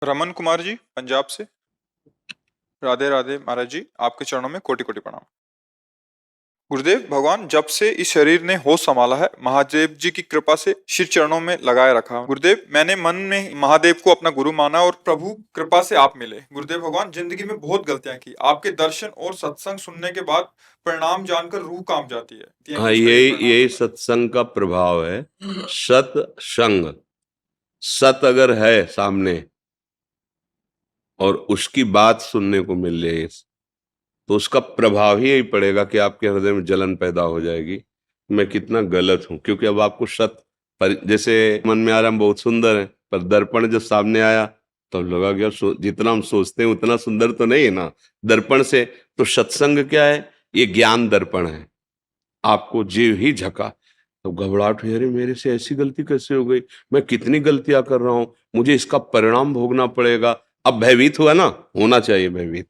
रमन कुमार जी, पंजाब से। राधे राधे महाराज जी, आपके चरणों में कोटि कोटि प्रणाम। गुरुदेव भगवान, जब से इस शरीर ने होश संभाला है, महादेव जी की कृपा से शिर चरणों में लगाए रखा। गुरुदेव, मैंने मन में महादेव को अपना गुरु माना और प्रभु कृपा से आप मिले। गुरुदेव भगवान, जिंदगी में बहुत गलतियां की, आपके दर्शन और सत्संग सुनने के बाद परिणाम जानकर रूह काम जाती है। हाँ, उसका ये यही परिणाम यही बताइए। सत्संग का प्रभाव है। सत्संग, सत अगर है सामने और उसकी बात सुनने को मिल रही है, तो उसका प्रभाव ही यही पड़ेगा कि आपके हृदय में जलन पैदा हो जाएगी, मैं कितना गलत हूं। क्योंकि अब आपको जैसे मन में आ रहा हम बहुत सुंदर है, पर दर्पण जब सामने आया तो लगा गया जितना हम सोचते हैं उतना सुंदर तो नहीं है ना दर्पण से। तो सत्संग क्या है? ये ज्ञान दर्पण है। आपको जीव ही झका तो घबराहट हुई, अरे मेरे से ऐसी गलती कैसे हो गई, मैं कितनी गलतियां कर रहा हूं, मुझे इसका परिणाम भोगना पड़ेगा। अब भयभीत हुआ ना, होना चाहिए भयभीत।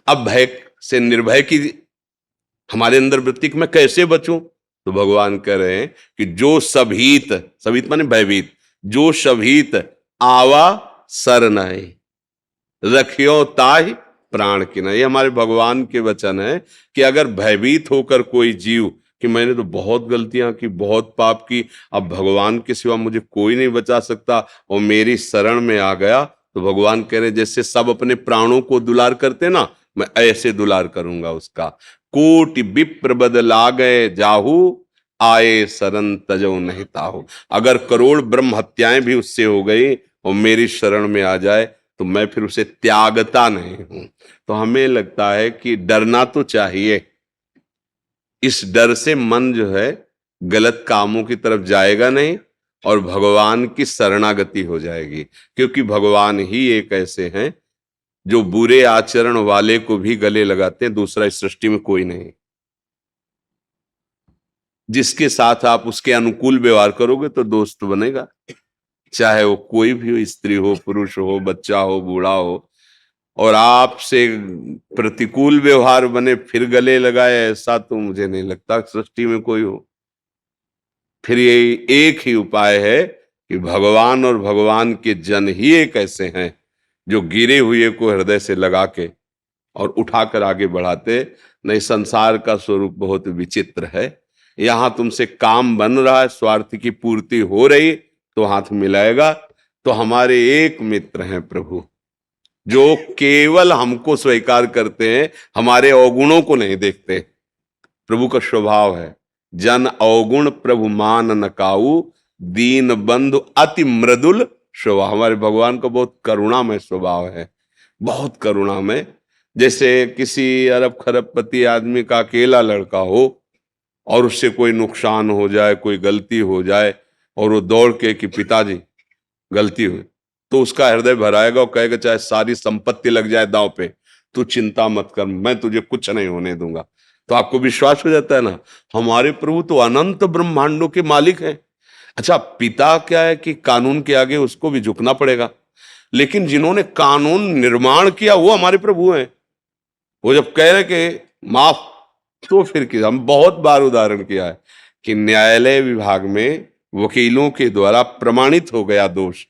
अब भय से निर्भय की हमारे अंदर वृत्ति कि मैं कैसे बचूं, तो भगवान कह रहे हैं कि जो सभीत, सभीत माने भयभीत, जो सभीत आवा सर नहीं रखियो ताहि प्राण की। ये हमारे भगवान के वचन है कि अगर भयभीत होकर कोई जीव कि मैंने तो बहुत गलतियां की, बहुत पाप की, अब भगवान के सिवा मुझे कोई नहीं बचा सकता, और मेरी शरण में आ गया, तो भगवान कह रहे जैसे सब अपने प्राणों को दुलार करते ना, मैं ऐसे दुलार करूंगा उसका। कोटि विप्र बदला गए जाहू, आए शरण तजो नहीं ताहू। अगर करोड़ ब्रह्म हत्याएं भी उससे हो गई और मेरी शरण में आ जाए, तो मैं फिर उसे त्यागता नहीं हूं। तो हमें लगता है कि डरना तो चाहिए, इस डर से मन जो है गलत कामों की तरफ जाएगा नहीं और भगवान की शरणागति हो जाएगी। क्योंकि भगवान ही एक ऐसे हैं जो बुरे आचरण वाले को भी गले लगाते हैं, दूसरा इस सृष्टि में कोई नहीं। जिसके साथ आप उसके अनुकूल व्यवहार करोगे तो दोस्त बनेगा, चाहे वो कोई भी हो, स्त्री हो, पुरुष हो, बच्चा हो, बूढ़ा हो। और आपसे प्रतिकूल व्यवहार बने फिर गले लगाए, ऐसा तो मुझे नहीं लगता सृष्टि में कोई हो। फिर ये एक ही उपाय है कि भगवान और भगवान के जन ही एक ऐसे हैं जो गिरे हुए को हृदय से लगा के और उठाकर आगे बढ़ाते। नहीं, संसार का स्वरूप बहुत विचित्र है। यहां तुमसे काम बन रहा है, स्वार्थ की पूर्ति हो रही तो हाथ मिलाएगा। तो हमारे एक मित्र हैं प्रभु, जो केवल हमको स्वीकार करते हैं, हमारे अवगुणों को नहीं देखते। प्रभु का स्वभाव है जन अवगुण प्रभु मान न काऊ, दीन बंधु अति मृदुल स्वभाव। हमारे भगवान का बहुत करुणामय स्वभाव है, बहुत करुणामय। जैसे किसी अरब खरबपति आदमी का अकेला लड़का हो और उससे कोई नुकसान हो जाए, कोई गलती हो जाए, और वो दौड़ के कि पिताजी गलती हुई, तो उसका हृदय भराएगा और कहेगा चाहे सारी संपत्ति लग जाए दांव पे, तू चिंता मत कर, मैं तुझे कुछ नहीं होने दूंगा। तो आपको विश्वास हो जाता है ना, हमारे प्रभु तो अनंत ब्रह्मांडों के मालिक हैं। अच्छा, पिता क्या है कि कानून के आगे उसको भी झुकना पड़ेगा, लेकिन जिन्होंने कानून निर्माण किया वो हमारे प्रभु हैं। वो जब कह रहे कि माफ, तो फिर किया। हम बहुत बार उदाहरण किया है कि न्यायालय विभाग में वकीलों के द्वारा प्रमाणित हो गया दोष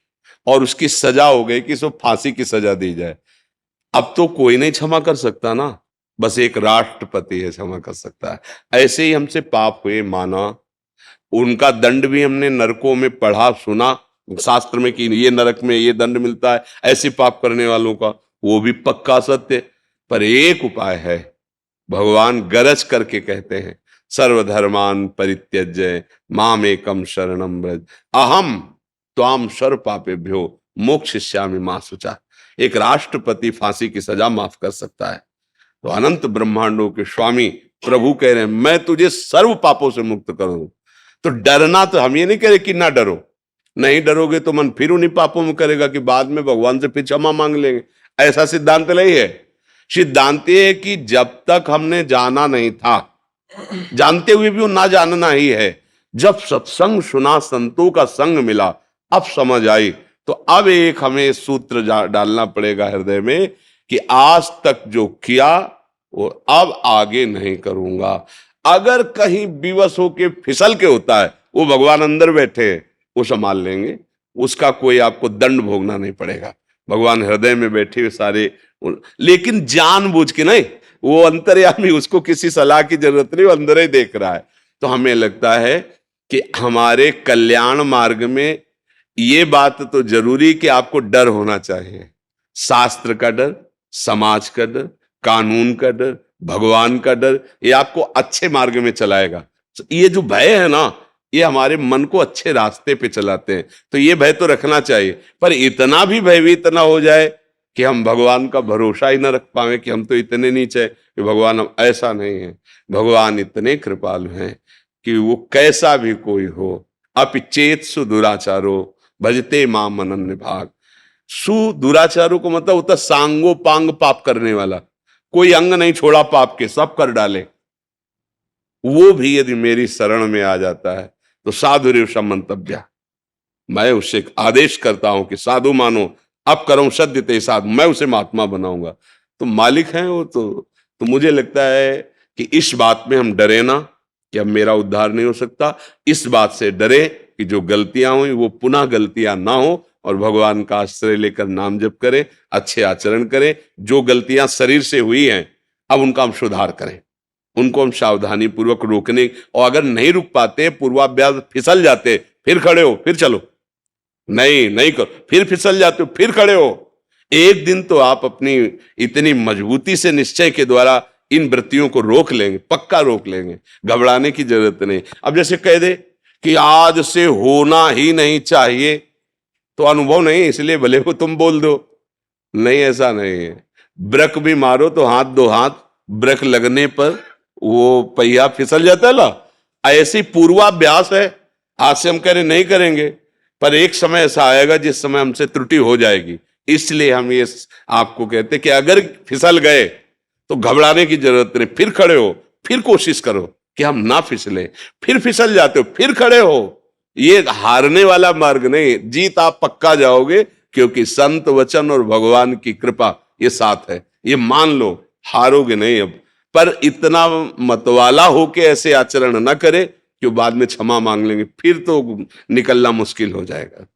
और उसकी सजा हो गई कि इसको फांसी की सजा दी जाए। अब तो कोई नहीं क्षमा कर सकता ना, बस एक राष्ट्रपति है क्षमा कर सकता है। ऐसे ही हमसे पाप हुए, माना, उनका दंड भी हमने नरकों में पढ़ा सुना शास्त्र में कि ये नरक में ये दंड मिलता है ऐसे पाप करने वालों का, वो भी पक्का सत्य। पर एक उपाय है, भगवान गरज करके कहते हैं सर्वधर्मान परित्यज्य मामेकम शरणम व्रज अहम त्वाम सर्व पापेभ्यो मोक्षयिष्यामि मा शुचा। एक राष्ट्रपति फांसी की सजा माफ कर सकता है, तो अनंत ब्रह्मांडों के स्वामी प्रभु कह रहे हैं मैं तुझे सर्व पापों से मुक्त करूं। तो डरना, तो हम ये नहीं कह रहे कि ना डरो, नहीं डरोगे तो मन फिर उन्हीं पापों में करेगा कि बाद में भगवान से फिर क्षमा मांग लेंगे। ऐसा सिद्धांत नहीं है। सिद्धांत ये है कि जब तक हमने जाना नहीं था, जानते हुए भी वो ना जानना ही है। जब सत्संग सुना, संतों का संग मिला, अब समझ आई, तो अब एक हमें सूत्र डालना पड़ेगा हृदय में कि आज तक जो किया वो अब आगे नहीं करूंगा। अगर कहीं विवश होके फिसल के होता है, वो भगवान अंदर बैठे हैं, वो संभाल लेंगे, उसका कोई आपको दंड भोगना नहीं पड़ेगा। भगवान हृदय में बैठे हुए सारे, लेकिन जानबूझ के नहीं, वो अंतर्यामी, उसको किसी सलाह की जरूरत नहीं, वो अंदर ही देख रहा है। तो हमें लगता है कि हमारे कल्याण मार्ग में ये बात तो जरूरी कि आपको डर होना चाहिए, शास्त्र का डर, समाज का डर, कानून का डर, भगवान का डर, ये आपको अच्छे मार्ग में चलाएगा। ये जो भय है ना, ये हमारे मन को अच्छे रास्ते पे चलाते हैं, तो ये भय तो रखना चाहिए। पर इतना भी भयभीत ना हो जाए कि हम भगवान का भरोसा ही ना रख पाए कि हम तो इतने नीचे हैं कि भगवान, हम ऐसा नहीं है। भगवान इतने कृपालु हैं कि वो कैसा भी कोई हो, अपिचेत सुदुराचारो भजते माम अनन्य भाग। सुदुराचारों को मतलब होता सांगो पांग पाप करने वाला, कोई अंग नहीं छोड़ा पाप के, सब कर डाले। वो भी यदि मेरी शरण में आ जाता है तो साधु रेव मंतव्य, मैं उससे आदेश करता हूं कि साधु मानो, अब करो सद्य ते साधु, मैं उसे महात्मा बनाऊंगा। तो मालिक हैं वो तो मुझे लगता है कि इस बात में हम डरे ना कि अब मेरा उद्धार नहीं हो सकता। इस बात से डरे कि जो गलतियां हुई वो पुनः गलतियां ना हो, और भगवान का आश्रय लेकर नाम जप करें, अच्छे आचरण करें। जो गलतियां शरीर से हुई हैं अब उनका हम सुधार करें, उनको हम सावधानी पूर्वक रोकने, और अगर नहीं रुक पाते, पूर्वाभ्यास फिसल जाते, फिर खड़े हो, फिर चलो, नहीं करो, फिर फिसल जाते हो, फिर खड़े हो। एक दिन तो आप अपनी इतनी मजबूती से निश्चय के द्वारा इन वृत्तियों को रोक लेंगे, पक्का रोक लेंगे, घबराने की जरूरत नहीं। अब जैसे कह दे कि आज से होना ही नहीं चाहिए, तो अनुभव नहीं, इसलिए भले को तुम बोल दो, नहीं, ऐसा नहीं है। ब्रेक भी मारो तो हाथ दो हाथ, ब्रेक लगने पर वो पहिया फिसल जाता है ना, ऐसी पूर्वाभ्यास है। आज से हम कह रहे नहीं करेंगे, पर एक समय ऐसा आएगा जिस समय हमसे त्रुटि हो जाएगी। इसलिए हम ये आपको कहते कि अगर फिसल गए तो घबराने की जरूरत नहीं, फिर खड़े हो, फिर कोशिश करो कि हम ना फिसले, फिर फिसल जाते हो, फिर खड़े हो। ये हारने वाला मार्ग नहीं, जीत आप पक्का जाओगे, क्योंकि संत वचन और भगवान की कृपा ये साथ है, ये मान लो, हारोगे नहीं अब। पर इतना मतवाला होके ऐसे आचरण ना करे कि बाद में क्षमा मांग लेंगे, फिर तो निकलना मुश्किल हो जाएगा।